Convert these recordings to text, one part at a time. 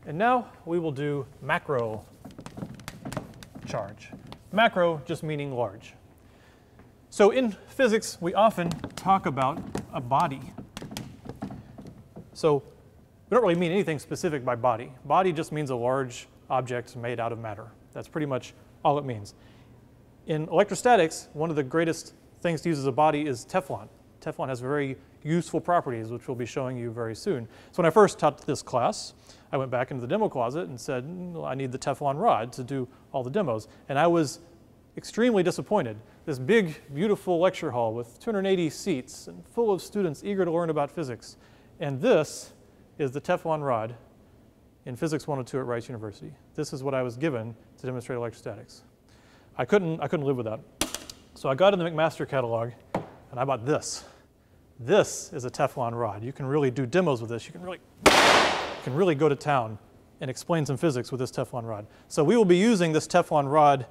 And now we will do macro charge. Macro just meaning large. So in physics, we often talk about a body. So we don't really mean anything specific by body. Body just means a large object made out of matter. That's pretty much all it means. In electrostatics, one of the greatest things to use as a body is Teflon. Teflon has very useful properties, which we'll be showing you very soon. So when I first taught this class, I went back into the demo closet and said, I need the Teflon rod to do all the demos. And I was extremely disappointed. This big, beautiful lecture hall with 280 seats and full of students eager to learn about physics. And this is the Teflon rod in Physics 102 at Rice University. This is what I was given to demonstrate electrostatics. I couldn't live without it. So I got in the McMaster catalog and I bought this. This is a Teflon rod. You can really do demos with this. You can really go to town and explain some physics with this Teflon rod. So we will be using this Teflon rod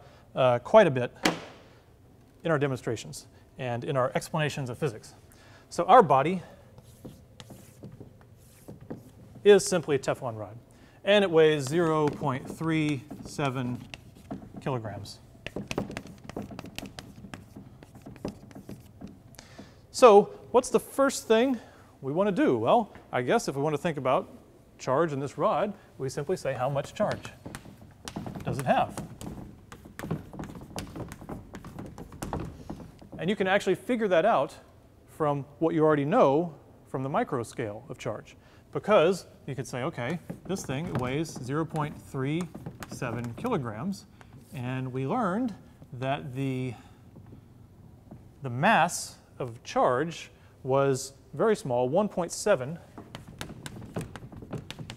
quite a bit in our demonstrations and in our explanations of physics. So our body is simply a Teflon rod, and it weighs 0.37 kilograms. So what's the first thing we want to do? Well, I guess if we want to think about charge in this rod, we simply say how much charge does it have? And you can actually figure that out from what you already know from the micro scale of charge. Because you could say, okay, this thing weighs 0.37 kilograms, and we learned that the mass of charge was very small, 1.7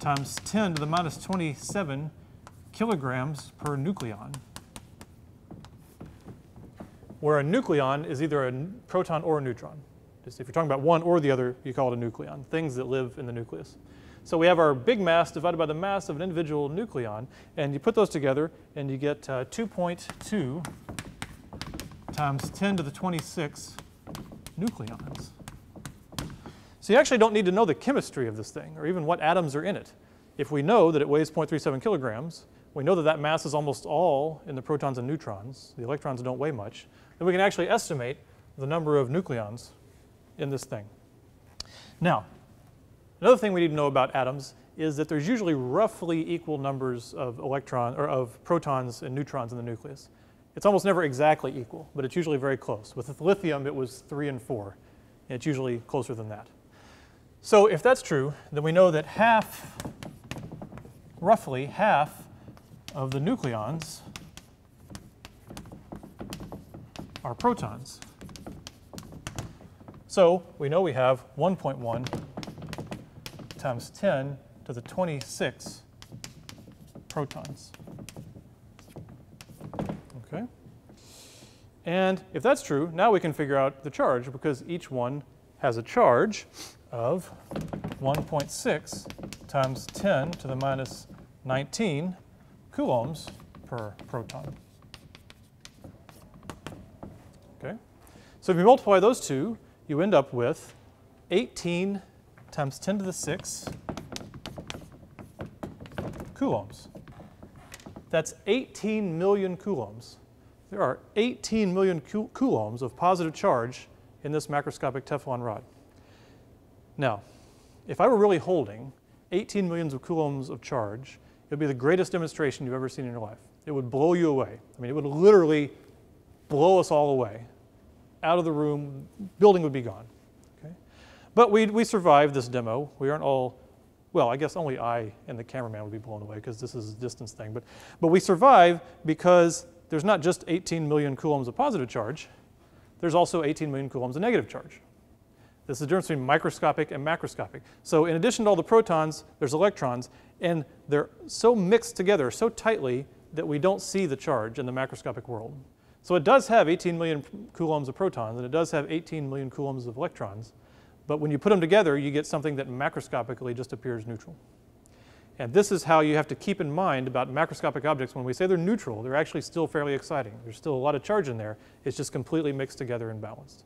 times 10 to the minus 27 kilograms per nucleon, where a nucleon is either a proton or a neutron. Just if you're talking about one or the other, you call it a nucleon, things that live in the nucleus. So we have our big mass divided by the mass of an individual nucleon, and you put those together and you get 2.2 times 10 to the 26 nucleons. So you actually don't need to know the chemistry of this thing or even what atoms are in it. If we know that it weighs 0.37 kilograms, we know that that mass is almost all in the protons and neutrons. The electrons don't weigh much. Then we can actually estimate the number of nucleons in this thing. Now, another thing we need to know about atoms is that there's usually roughly equal numbers of protons and neutrons in the nucleus. It's almost never exactly equal, but it's usually very close. With lithium, it was 3 and 4, and it's usually closer than that. So if that's true, then we know that roughly half of the nucleons are protons. So we know we have 1.1 times 10 to the 26 protons. Okay? And if that's true, now we can figure out the charge because each one has a charge of 1.6 times 10 to the minus 19 coulombs per proton. Okay? So if you multiply those two, you end up with 18 times 10 to the 6 coulombs. That's 18 million coulombs. There are 18 million coulombs of positive charge in this macroscopic Teflon rod. Now, if I were really holding 18 millions of coulombs of charge, it would be the greatest demonstration you've ever seen in your life. It would blow you away. I mean, it would literally blow us all away. Out of the room, building would be gone. Okay? But we survived this demo. We aren't all, well, I guess only I and the cameraman would be blown away because this is a distance thing. But we survive because there's not just 18 million coulombs of positive charge. There's also 18 million coulombs of negative charge. This is the difference between microscopic and macroscopic. So in addition to all the protons, there's electrons, and they're so mixed together, so tightly, that we don't see the charge in the macroscopic world. So it does have 18 million coulombs of protons, and it does have 18 million coulombs of electrons. But when you put them together, you get something that macroscopically just appears neutral. And this is how you have to keep in mind about macroscopic objects. When we say they're neutral, they're actually still fairly exciting. There's still a lot of charge in there. It's just completely mixed together and balanced.